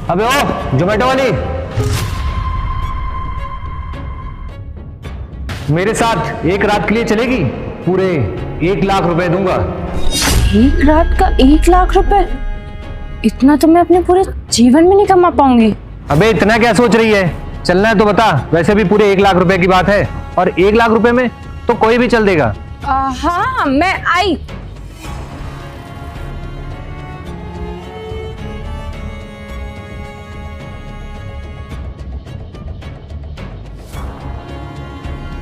अबे ओ जोमेटो वाली, मेरे साथ एक रात के लिए चलेगी? पूरे 1 लाख रुपए दूंगा। एक रात का 1 लाख रुपए? इतना तो मैं अपने पूरे जीवन में नहीं कमा पाऊंगी। अबे इतना क्या सोच रही है? चलना है तो बता, वैसे भी पूरे 1 लाख रुपए की बात है, और 1 लाख रुपए में तो कोई भी चल देगा। हाँ मैं आई।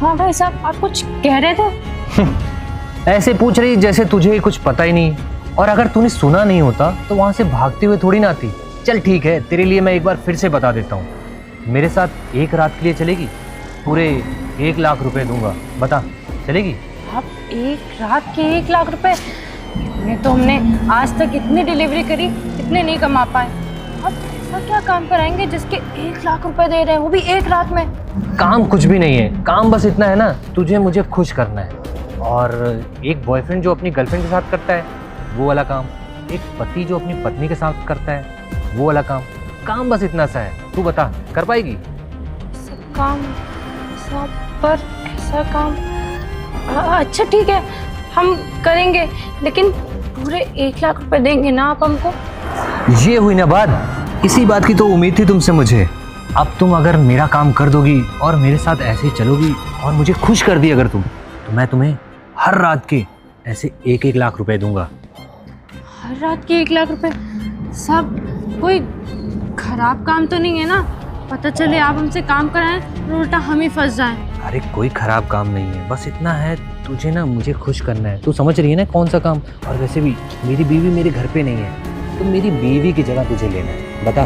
हाँ भाई साहब, आप कुछ कह रहे थे? ऐसे पूछ रही जैसे तुझे कुछ पता ही नहीं, और अगर तूने सुना नहीं होता तो वहां से भागते हुए थोड़ी ना आती। चल ठीक है, तेरे लिए मैं एक बार फिर से बता देता हूँ। मेरे साथ एक रात के लिए चलेगी? पूरे 1 लाख रुपए दूंगा, बता चलेगी? आप एक रात के 1 लाख रुपए? इतने तो हमने आज तक इतनी डिलीवरी करी, इतने नहीं कमा पाए। आप ऐसा क्या काम कराएंगे जिसके 1 लाख रुपए दे रहे हैं, वो भी एक रात में? काम कुछ भी नहीं है, काम बस इतना है ना, तुझे मुझे खुश करना है। और एक बॉयफ्रेंड जो अपनी गर्लफ्रेंड के साथ करता है वो वाला काम, एक पति जो अपनी पत्नी के साथ करता है वो वाला काम। काम बस इतना सा है, तू बता कर पाएगी? सब काम सब पर ऐसा काम? अच्छा ठीक है, हम करेंगे, लेकिन पूरे 1 लाख रुपए देंगे ना आप हमको? ये हुई ना बात, इसी बात की तो उम्मीद थी तुमसे मुझे। अब तुम अगर मेरा काम कर दोगी और मेरे साथ ऐसे ही चलोगी और मुझे खुश कर दी अगर तुम, तो मैं तुम्हें हर रात के ऐसे 1-1 लाख रुपए दूंगा। हर रात के 1 लाख रुपए? सब कोई खराब काम तो नहीं है ना? पता चले आप हमसे काम कराएं और उल्टा हम ही फंस जाएं। अरे कोई खराब काम नहीं है, बस इतना है, तुझे ना मुझे खुश करना है। तू समझ रही है ना कौन सा काम? और वैसे भी मेरी बीवी मेरे घर पे नहीं है, तो मेरी बीवी की जगह तुझे लेना है। बता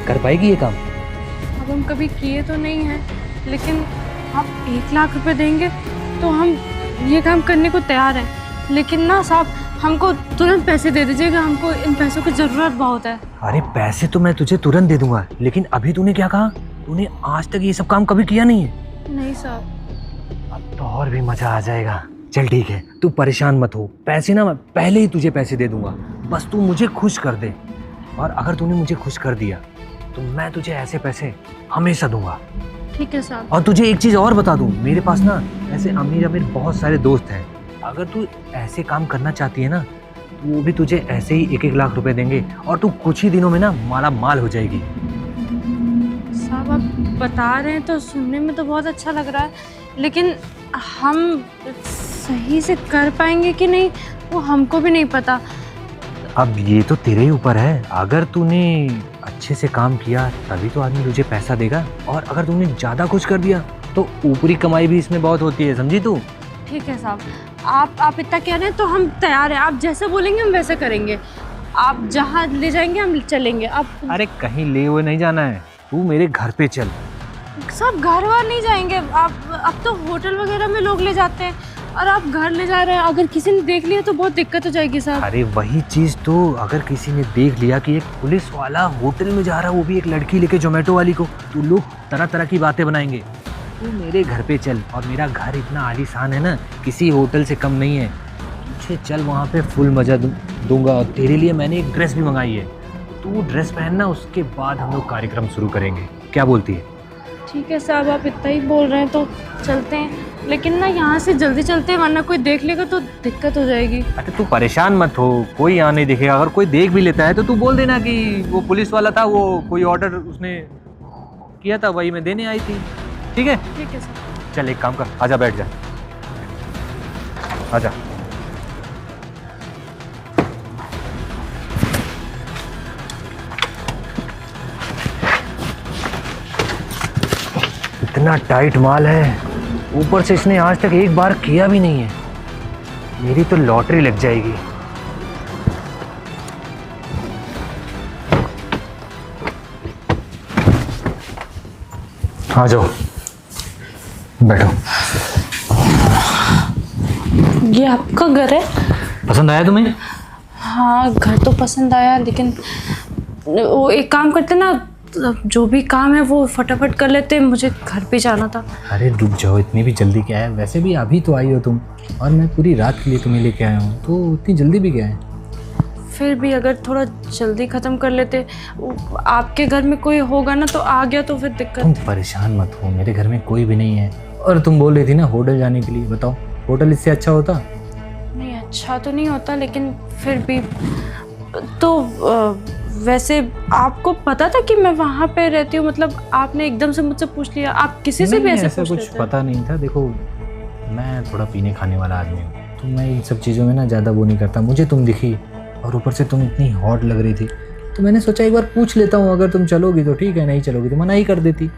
कर पाएगी ये काम? अब हम कभी किए तो नहीं हैं, लेकिन आप 1 लाख रुपए देंगे तो हम ये काम करने को तैयार हैं। लेकिन ना साहब, हमको तुरंत पैसे दे दीजिएगा, हमको इन पैसों की ज़रूरत बहुत है। अरे पैसे तो मैं तुझे तुरंत दे दूंगा, लेकिन अभी तूने क्या कहा? तूने आज तक ये सब काम कभी किया नहीं है? नहीं साहब। अब तो और भी मजा आ जाएगा। चल ठीक है, तू परेशान मत हो, पैसे ना मैं पहले ही तुझे पैसे दे दूंगा, बस तू मुझे खुश कर दे। और अगर तूने मुझे खुश कर दिया तो मैं तुझे ऐसे पैसे हमेशा दूंगा। ठीक है साहब। और तुझे एक चीज और बता दूं, मेरे पास ना ऐसे अमीर अमीर बहुत सारे दोस्त हैं। अगर तू ऐसे काम करना चाहती है ना, तो वो भी तुझे ऐसे ही 1-1 लाख रुपए देंगे, और तू कुछ ही दिनों में ना माला माल हो जाएगी। साहब आप बता रहे हैं तो सुनने में तो बहुत अच्छा लग रहा है, लेकिन हम सही से कर पाएंगे कि नहीं वो हमको भी नहीं पता। अब ये तो तेरे ही ऊपर है, अगर तूने अच्छे से काम किया तभी तो आदमी तुझे पैसा देगा, और अगर तूने ज़्यादा कुछ कर दिया तो ऊपरी कमाई भी इसमें बहुत होती है, समझी तू? ठीक है साहब, आप इतना कह रहे हैं तो हम तैयार हैं। आप जैसे बोलेंगे हम वैसे करेंगे। आप जहाँ ले जाएंगे हम चलेंगे। आप अरे कहीं ले हुए नहीं जाना है, तू मेरे घर पे चल। सब घर वार नहीं जाएंगे। आप अब तो होटल वगैरह में लोग ले जाते हैं, और आप घर ले जा रहे हैं। अगर किसी ने देख लिया तो बहुत दिक्कत हो जाएगी साहब। अरे वही चीज़ तो, अगर किसी ने देख लिया कि एक पुलिस वाला होटल में जा रहा है, वो भी एक लड़की लेके जोमेटो वाली को, तो लोग तरह तरह की बातें बनाएंगे। तू मेरे घर पे चल, और मेरा घर इतना आलीशान है ना, किसी होटल से कम नहीं है। पीछे चल, वहाँ पे फुल मज़ा दूंगा। और तेरे लिए मैंने एक ड्रेस भी मंगाई है, तू ड्रेस पहनना, उसके बाद हम लोग कार्यक्रम शुरू करेंगे। क्या बोलती है? ठीक है साहब, आप इतना ही बोल रहे हैं तो चलते हैं, लेकिन ना यहाँ से जल्दी चलते हैं, वरना कोई देख लेगा तो दिक्कत हो जाएगी। अरे तू परेशान मत हो, कोई यहाँ नहीं दिखेगा। अगर कोई देख भी लेता है तो तू बोल देना कि वो पुलिस वाला था, वो कोई ऑर्डर उसने किया था, वही मैं देने आई थी। ठीक है? ठीक है सर। चल एक काम कर, आजा बैठ जा, आजा। इतना टाइट माल है, ऊपर से इसने आज तक एक बार किया भी नहीं है। मेरी तो लॉटरी लग जाएगी। आ जाओ, बैठो। ये आपका घर है? पसंद आया तुम्हें? हाँ घर तो पसंद आया, लेकिन वो एक काम करते ना, जो भी काम है वो फटाफट कर लेते, मुझे घर पे जाना था। अरे रुक जाओ, इतनी भी जल्दी क्या है? वैसे भी अभी तो आई हो तुम, और मैं पूरी रात के लिए तुम्हें लेके आया हूँ, तो इतनी जल्दी भी क्या है? फिर भी अगर थोड़ा जल्दी ख़त्म कर लेते। आपके घर में कोई होगा ना तो आ गया तो फिर तुम दिक्कत। परेशान मत हो, मेरे घर में कोई भी नहीं है। और तुम बोल रही थी ना होटल जाने के लिए, बताओ होटल इससे अच्छा होता? नहीं, अच्छा तो नहीं होता लेकिन फिर भी तो वैसे आपको पता था कि मैं वहाँ पे रहती हूँ? मतलब आपने एकदम से मुझसे पूछ लिया, आप किसी से भी नहीं, ऐसे ऐसा पूछ कुछ लेते? पता नहीं था। देखो मैं थोड़ा पीने खाने वाला आदमी हूँ, तो मैं इन सब चीज़ों में ना ज़्यादा वो नहीं करता। मुझे तुम दिखी और ऊपर से तुम इतनी हॉट लग रही थी, तो मैंने सोचा एक बार पूछ लेता हूँ। अगर तुम चलोगी तो ठीक है, नहीं चलोगी तो मना ही कर देती।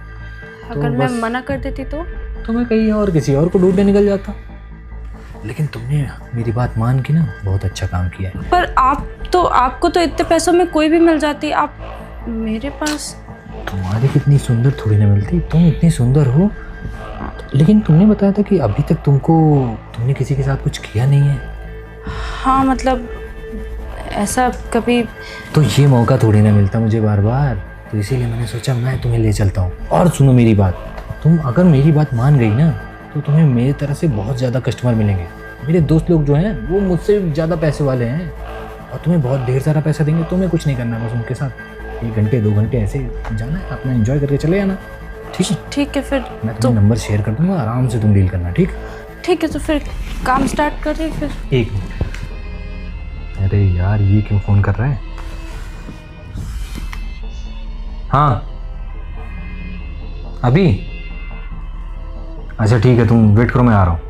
अगर मैं बस- मना कर देती तो मैं कहीं और किसी और को ढूंढने निकल जाता। लेकिन तुमने मेरी बात मान के ना बहुत अच्छा काम किया है। पर आपको तो इतने पैसों में कोई भी मिल जाती, आप मेरे पास। तुम्हारी कितनी सुंदर थोड़ी ना मिलती, तुम इतनी सुंदर हो। लेकिन तुमने बताया था कि अभी तक तुमने किसी के साथ कुछ किया नहीं है। हाँ मतलब ऐसा कभी। तो ये मौका थोड़ी ना मिलता मुझे बार बार, तो इसीलिए मैंने सोचा मैं तुम्हें ले चलता हूँ। और सुनो मेरी बात, तुम अगर मेरी बात मान गई ना तो तुम्हें मेरी तरफ से बहुत ज़्यादा कस्टमर मिलेंगे। मेरे दोस्त लोग जो हैं वो मुझसे ज़्यादा पैसे वाले हैं और तुम्हें बहुत ढेर सारा पैसा देंगे। तुम्हें कुछ नहीं करना, बस उनके साथ 1 घंटे 2 घंटे ऐसे जाना है, अपना एंजॉय करके चले जाना। ठीक है? ठीक है फिर। मैं तुम्हें नंबर शेयर कर दूँगा, आराम से तुम डील करना। ठीक? ठीक है तो फिर काम स्टार्ट करें फिर। 1 मिनट। अरे यार ये क्यों फ़ोन कर रहा है? हाँ अभी? अच्छा ठीक है, तुम वेट करो, मैं आ रहा हूँ।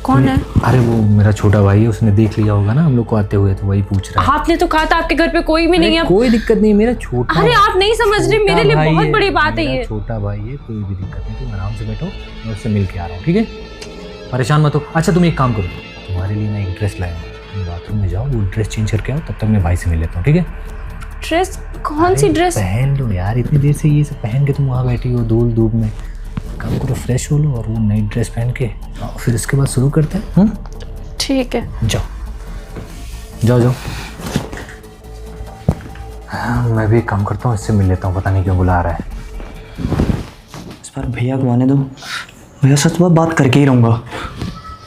कौन है? अरे वो मेरा छोटा भाई है, उसने देख लिया होगा ना हम लोग को आते हुए, तो वही पूछ रहा है। आपने तो कहा था आपके घर पे कोई भी नहीं है। कोई दिक्कत नहीं, मेरा छोटा। अरे आप नहीं समझ रहे, छोटा मेरे लिए भाई बहुत बड़ी बात है मेरा ये। छोटा भाई है, कोई भी दिक्कत नहीं, तुम आराम से बैठो, मैं उससे मिल के आ रहा हूँ। ठीक है, परेशान मत हो। अच्छा तुम एक काम करो, तुम्हारे लिए मैं एक ड्रेस लाया हूँ, तुम बाथरूम में जाओ, वो ड्रेस चेंज करके आओ, तब तक मैं भाई से मिल लेता हूँ। ठीक है? ड्रेस? कौन सी ड्रेस? पहन लो यार, इतनी देर से ये सब पहन के तुम वहाँ बैठी हो धूल धूप में। काम करो, फ्रेश हो लो और वो नई ड्रेस पहन के फिर उसके बाद शुरू करते हैं। ठीक है, जाओ जाओ जाओ। हाँ, मैं भी एक काम करता हूँ, इससे मिल लेता हूँ, पता नहीं क्यों बुला रहा है। इस बार भैया को आने दो, भैया सच बात करके ही रहूँगा।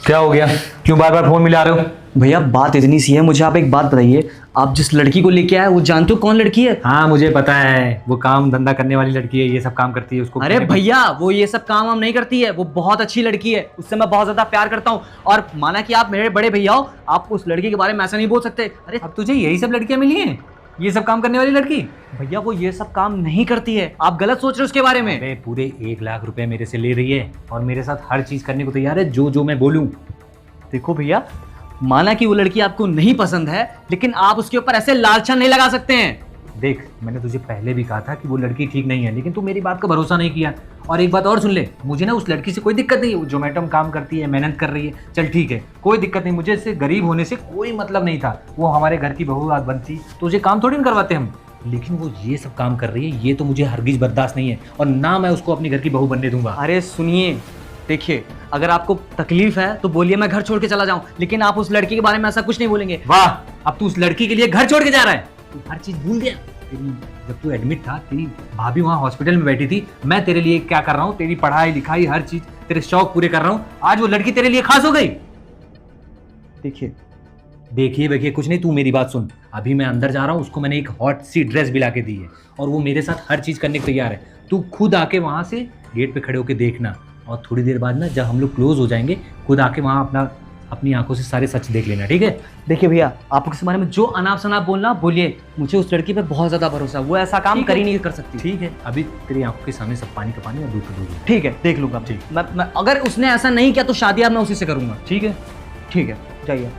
क्या हो गया, क्यों बार बार फोन मिला रहे हो? भैया बात इतनी सी है, मुझे आप एक बात बताइए, आप जिस लड़की को लेके आए वो जानते हो कौन लड़की है? हाँ मुझे पता है, वो काम धंधा करने वाली लड़की है, ये सब काम करती है उसको। अरे भैया वो ये सब काम वाम नहीं करती है, वो बहुत अच्छी लड़की है, उससे मैं बहुत ज्यादा प्यार करता हूँ। और माना कि आप मेरे बड़े भैया हो, आप उस लड़की के बारे में ऐसा नहीं बोल सकते। अरे अब तुझे यही सब लड़कियां मिली हैं, ये सब काम करने वाली लड़की? भैया वो ये सब काम नहीं करती है, आप गलत सोच रहे हो उसके बारे में। अरे पूरे 1 लाख रुपए मेरे से ले रही है और मेरे साथ हर चीज करने को तैयार है, जो जो मैं बोलूं। देखो भैया, माना कि वो लड़की आपको नहीं पसंद है, लेकिन आप उसके ऊपर ऐसे लालछन नहीं लगा सकते हैं। देख मैंने तुझे पहले भी कहा था कि वो लड़की ठीक नहीं है, लेकिन तू मेरी बात का भरोसा नहीं किया। और एक बात और सुन ले, मुझे ना उस लड़की से कोई दिक्कत नहीं है, वो जोमेटो में काम करती है, मेहनत कर रही है, चल ठीक है, कोई दिक्कत नहीं, मुझे इससे गरीब होने से कोई मतलब नहीं था। वो हमारे घर की बहू बनती तो उसे काम थोड़ी ना करवाते हम, लेकिन वो ये सब काम कर रही है, ये तो मुझे हरगिज बर्दाश्त नहीं है और ना मैं उसको अपने घर की बहू बनने दूंगा। अरे सुनिए, देखिए अगर आपको तकलीफ है तो बोलिए, मैं घर छोड़ के चला जाऊं, लेकिन आप उस लड़की के बारे में ऐसा कुछ नहीं बोलेंगे। वाह, अब तू उस लड़की के लिए घर छोड़ के जा रहा है? तू हर चीज भूल गया। तेरी जब तू एडमिट था, तेरी भाभी वहाँ हॉस्पिटल में बैठी थी, मैं तेरे लिए क्या कर रहा हूँ, तेरी पढ़ाई लिखाई हर चीज, तेरे शौक पूरे कर रहा हूँ, आज वो लड़की तेरे लिए खास हो गई। देखिए देखिए कुछ नहीं, तू मेरी बात सुन, अभी मैं अंदर जा रहा हूँ, उसको मैंने एक हॉट सी ड्रेस भी ला के दी है और वो मेरे साथ हर चीज करने को तैयार है। तू खुद आके वहां से गेट पे खड़े होके देखना और थोड़ी देर बाद ना जब हम लोग क्लोज हो जाएंगे, खुद आके वहाँ अपनी आंखों से सारे सच देख लेना। ठीक है? देखिए भैया, आपको इस बारे में जो अनाप शनाप बोलना बोलिए, मुझे उस लड़की पे बहुत ज्यादा भरोसा है, वो ऐसा काम कर ही नहीं कर सकती। ठीक है, अभी तेरी आंखों के सामने सब पानी का पानी और दूध का दूध है। ठीक है, देख लूंगा। ठीक। मैं अगर उसने ऐसा नहीं किया तो शादी अब मैं उसी से करूंगा। ठीक है? ठीक है, जाइए।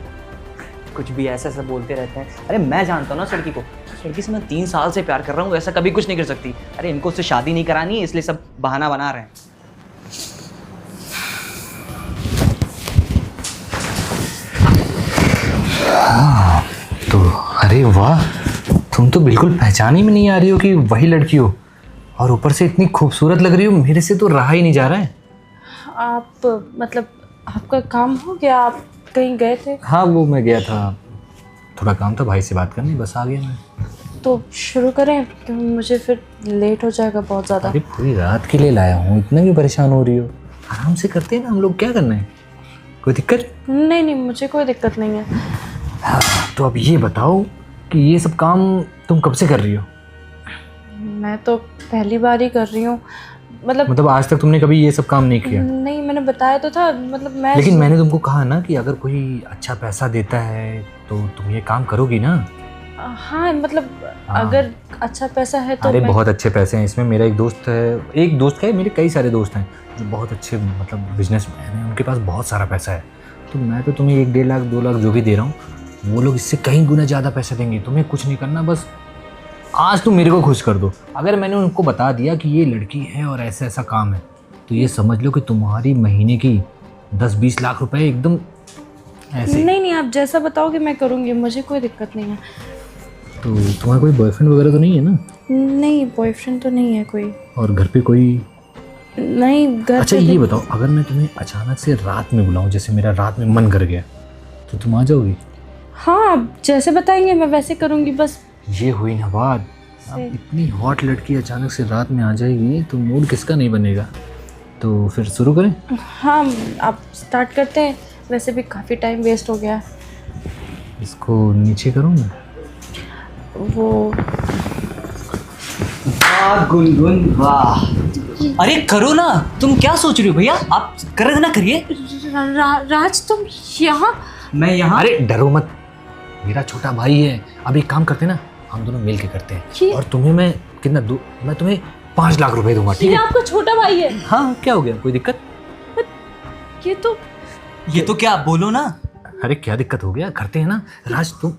कुछ भी ऐसा ऐसा बोलते रहते हैं। अरे मैं जानता हूँ ना उस लड़की को, उस लड़की से मैं 3 साल से प्यार कर रहा हूँ, ऐसा कभी कुछ नहीं कर सकती। अरे इनको उससे शादी नहीं करानी है, इसलिए सब बहाना बना रहे हैं। तो अरे वाह, तुम तो बिल्कुल पहचान ही में नहीं आ रही हो कि वही लड़की हो, और ऊपर से इतनी खूबसूरत लग रही हो, मेरे से तो रहा ही नहीं जा रहा है। आप मतलब आपका काम हो गया, आप कहीं गए थे? हाँ वो मैं गया था, थोड़ा काम था भाई से बात करनी, बस आ गया मैं। तो शुरू करें, क्यों मुझे फिर लेट हो जाएगा बहुत ज़्यादा। अरे पूरी रात के लिए लाया हूँ, इतना भी परेशान हो रही हो? आराम से करते हैं ना हम लोग, क्या करना है, कोई दिक्कत? नहीं नहीं, मुझे कोई दिक्कत नहीं है। तो अब ये बताओ कि ये सब काम तुम कब से कर रही हो? मैं तो पहली बार ही कर रही हूँ। मतलब आज तक तुमने कभी ये सब काम नहीं किया? नहीं, मैंने बताया तो था, मतलब मैं लेकिन मैंने तुमको कहा ना कि अगर कोई अच्छा पैसा देता है तो तुम ये काम करोगी ना? हाँ, मतलब हाँ। अगर अच्छा पैसा है तो अरे मैं... बहुत अच्छे पैसे हैं इसमें। मेरा एक दोस्त है, एक दोस्त है, मेरे कई सारे दोस्त हैं जो बहुत अच्छे मतलब बिजनेसमैन हैं, उनके पास बहुत सारा पैसा है। तो मैं तो तुम्हें 1-1.5 लाख 2 लाख जो भी दे रहा हूँ, वो लोग इससे कहीं गुना ज़्यादा पैसे देंगे। तुम्हें कुछ नहीं करना, बस आज तुम मेरे को खुश कर दो। अगर मैंने उनको बता दिया कि ये लड़की है और ऐसा ऐसा काम है, तो ये समझ लो कि तुम्हारी महीने की 10-20 लाख रुपए एकदम ऐसे। नहीं, आप जैसा बताओगे मैं करूँगी, मुझे कोई दिक्कत नहीं है। तो तुम्हारा कोई बॉयफ्रेंड वगैरह तो नहीं है ना? नहीं, बॉयफ्रेंड तो नहीं है कोई। और घर पे कोई? नहीं, घर अच्छा पे ये बताओ, अगर मैं तुम्हें अचानक से रात में बुलाऊं, जैसे मेरा रात में मन कर गया, तो तुम आ जाओगी? हाँ, आप जैसे बताएंगे मैं वैसे करूँगी। बस ये हुई ना बात। अब इतनी हॉट लड़की अचानक से रात में आ जाएगी तो मूड किसका नहीं बनेगा। तो फिर शुरू करें? हाँ, आप स्टार्ट करते हैं। वैसे भी काफ़ी टाइम वेस्ट हो गया है। इसको नीचे करूँ मैं? वो वाह गुनगुन वाह। अरे करो ना, तुम क्या सोच रही हो भैया? आप कर रहे थे ना, करिए। राज, तुम यहाँ? मैं यहाँ? अरे डरो मत, मेरा छोटा भाई है। अब एक काम करते हैं ना, हम दोनों मिल के करते हैं। और तुम्हें मैं कितना दो, मैं तुम्हें 5 लाख रुपए दूंगा, ठीक ये है? आपका छोटा भाई है? हाँ, क्या हो गया, कोई दिक्कत? ये तो क्या, बोलो ना। अरे क्या दिक्कत हो गया, करते हैं ना। राज तुम...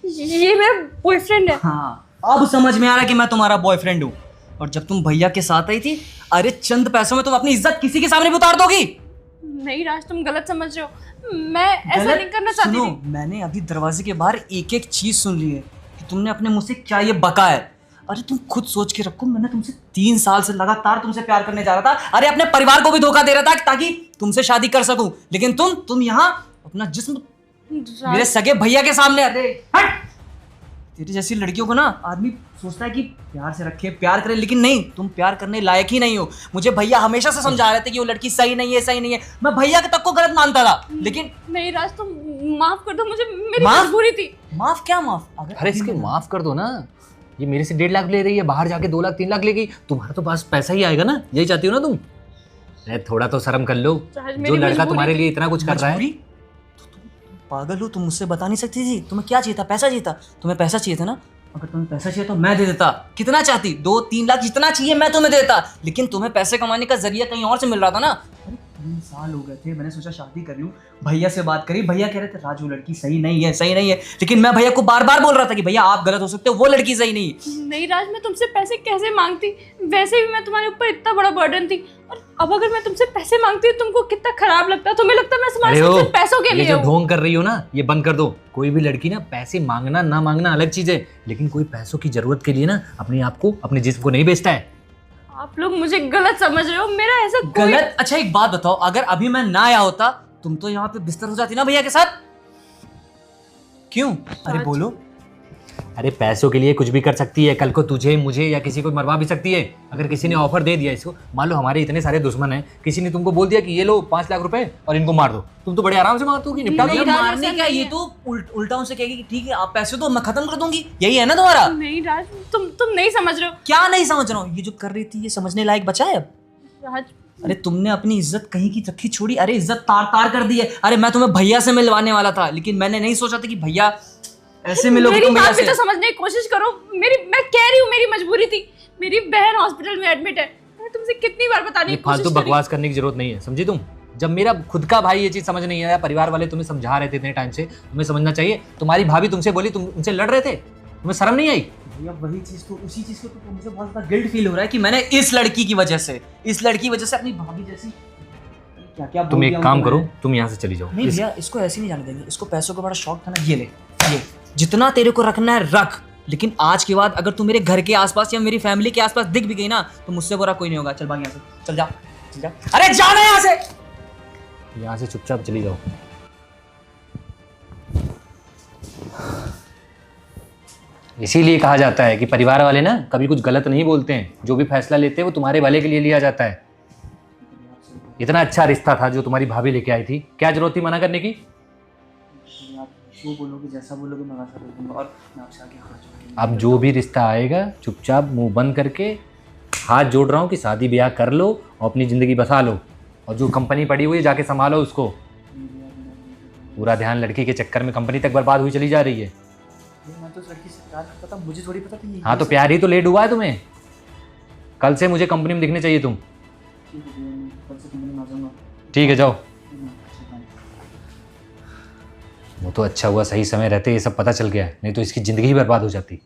ये मेरा बॉयफ्रेंड है। हाँ, अब समझ में आ रहा है कि मैं तुम्हारा बॉयफ्रेंड हूँ। और जब तुम भैया के साथ आई थी, अरे चंद पैसों में तुम अपनी इज्जत किसी के सामने भी उतार दोगी? नहीं राज, तुम गलत समझ रहे हो। मैं ऐसा नहीं करना चाहती सुनो, थी। मैंने अभी दरवाजे के बाहर एक एक चीज सुन ली है कि तुमने अपने मुंह से क्या ये बका है। अरे तुम खुद सोच के रखो, मैंने तुमसे 3 साल से लगातार तुमसे प्यार करने जा रहा था। अरे अपने परिवार को भी धोखा दे रहा था ताकि तुमसे शादी कर सकूं। लेकिन तुम यहाँ अपना जिस्म मेरे सगे भैया के सामने। अरे हट! तेरी जैसी लड़कियों को ना आदमी सोचता है कि प्यार से रखे, प्यार करे, लेकिन नहीं, तुम प्यार करने लायक ही नहीं हो। मुझे भैया हमेशा से समझा रहे थे कि वो लड़की सही नहीं है, सही नहीं है। मैं भैया तक को गलत मानता था, लेकिन नहीं राज, तुम माफ कर दो मुझे, मेरी मजबूरी थी। माफ क्या माफ? अरे इसके माफ कर दो ना। ये मेरे से 1.5 लाख ले रही है, बाहर जाके 2 लाख 3 लाख लेगी। तुम्हारा तो पास पैसा ही आएगा ना, यही चाहती हो ना तुम? अरे थोड़ा तो शर्म कर लो, जो लड़का तुम्हारे लिए इतना कुछ कर रहा है। पागल हो तुम, मुझसे बता नहीं सकती थी? तुम्हें क्या चाहिए था? पैसा चाहिए था? तुम्हें पैसा चाहिए था ना? अगर तुम्हें पैसा चाहिए तो मैं दे देता। कितना चाहती? 2-3 लाख, जितना चाहिए मैं तुम्हें देता। लेकिन तुम्हें पैसे कमाने का जरिया कहीं और से मिल रहा था ना। अरे 3 साल हो गए थे, मैंने सोचा शादी कर लूं। भैया से बात करी, भैया कह रहे थे राजू लड़की सही नहीं है, सही नहीं है। लेकिन मैं भैया को बार बार बोल रहा था कि भैया आप गलत हो सकते हो, वो लड़की सही नहीं है। नहीं राज, मैं तुमसे पैसे कैसे मांगती? वैसे भी मैं तुम्हारे ऊपर इतना बड़ा बर्डन थी, और अब अगर मैं तुमसे पैसे मांगती तुमको कितना खराब लगता। तुम्हें लगता मैं समाज में सिर्फ पैसों के लिए जो ढोंग कर रही हो ना, ये बंद कर दो। कोई भी लड़की ना पैसे मांगना ना मांगना अलग चीज है, लेकिन कोई पैसों की जरूरत के लिए ना अपने आप को, अपने जिस्म को नहीं बेचता है। आप लोग मुझे गलत समझ रहे हो, मेरा ऐसा गलत? अच्छा एक बात बताओ, अगर अभी मैं ना आया होता, तुम तो यहाँ पे बिस्तर हो जाती ना भैया के साथ? क्यों? अरे बोलो। अरे पैसों के लिए कुछ भी कर सकती है। कल को तुझे, मुझे या किसी को मरवा भी सकती है। अगर किसी ने ऑफर दे दिया इसको, मान लो हमारे इतने सारे दुश्मन हैं, किसी ने तुमको बोल दिया कि ये लो 5 लाख रुपए और इनको मार दो, तुम तो बड़े आराम से मार दोगी, निपटा दोगी। मारने क्या, ये तो उल्टा उनसे कहेगी कि ठीक है आप पैसे दो, मैं खत्म कर दूंगी। यही है ना तुम्हारा? नहीं राज, तुम नहीं समझ रहे हो। क्या नहीं समझ रहा हूँ? ये जो कर रही थी ये समझने लायक बचा है अब? राज, अरे तुमने अपनी इज्जत कहीं की रखी छोड़ी। अरे इज्जत तार तार कर दी है। अरे मैं तुम्हें भैया से मिलवाने वाला था, लेकिन मैंने नहीं सोचा था कि भैया ऐसे मिलोगे मेरी तुम भैया बात भी से। तो समझने की कोशिश करो। मैं कह रही हूँ मेरी मजबूरी थी। मेरी बहन हॉस्पिटल में एडमिट है। मैं तुमसे कितनी बार बताने की कोशिश फालतू बकवास करने की जरूरत नहीं है, समझी तुम? जब मेरा खुद का भाई ये चीज समझ नहीं आया, परिवार वाले तुम्हें समझा रहे थे इतने टाइम से, तुम्हें समझना चाहिए। तुम्हारी भाभी तुमसे बोली, तुम उनसे लड़ रहे थे, तुम्हें शर्म नहीं आई? भैया वही चीज तो, उसी चीज को तो मुझे बहुत ज्यादा गिल्ट फील हो रहा है कि मैंने इस लड़की की वजह से अपनी भाभी जैसी क्या क्या तुम एक काम करो, तुम यहाँ से चली जाओ। नहीं भैया, इसको ऐसे नहीं जाने देंगे। इसको पैसों का बड़ा शौक था ना, ये ले, ये जितना तेरे को रखना है रख। लेकिन आज के बाद अगर तू मेरे घर के आसपास या मेरी फैमिली के आसपास दिख भी गई ना, तो मुझसे बुरा कोई नहीं होगा। चल भाग यहाँ से, चल जा, चल जा। अरे जाना यहाँ से, यहाँ से चुपचाप चली जाओ। इसीलिए कहा जाता है कि परिवार वाले ना कभी कुछ गलत नहीं बोलते हैं। जो भी फैसला लेते हैं वो तुम्हारे भले के लिए लिया जाता है। इतना अच्छा रिश्ता था जो तुम्हारी भाभी लेके आई थी, क्या जरूरत थी मना करने की? जो बोलोगे, जैसा बोलोगे मैं वैसा कर दूंगा, और मैं आपसे आगे खर्च करूंगा। अब जो भी रिश्ता आएगा चुपचाप मुंह बंद करके हाथ जोड़ रहा हूँ कि शादी ब्याह कर लो और अपनी ज़िंदगी बसा लो, और जो कंपनी पड़ी हुई है जाके संभालो उसको। पूरा ध्यान लड़की के चक्कर में कंपनी तक बर्बाद हुई चली जा रही है। मैं तो उस लड़की से प्यार करता था, मुझे थोड़ी पता था ये। हाँ तो प्यार ही तो लेट हुआ है तुम्हें। कल से मुझे कंपनी में दिखने चाहिए तुम। ठीक है भैया, मैं कल से कंपनी में आ जाऊंगा। ठीक है जाओ। मैं अच्छा काम। वो तो अच्छा हुआ सही समय रहते ये सब पता चल गया, नहीं तो इसकी ज़िंदगी ही बर्बाद हो जाती।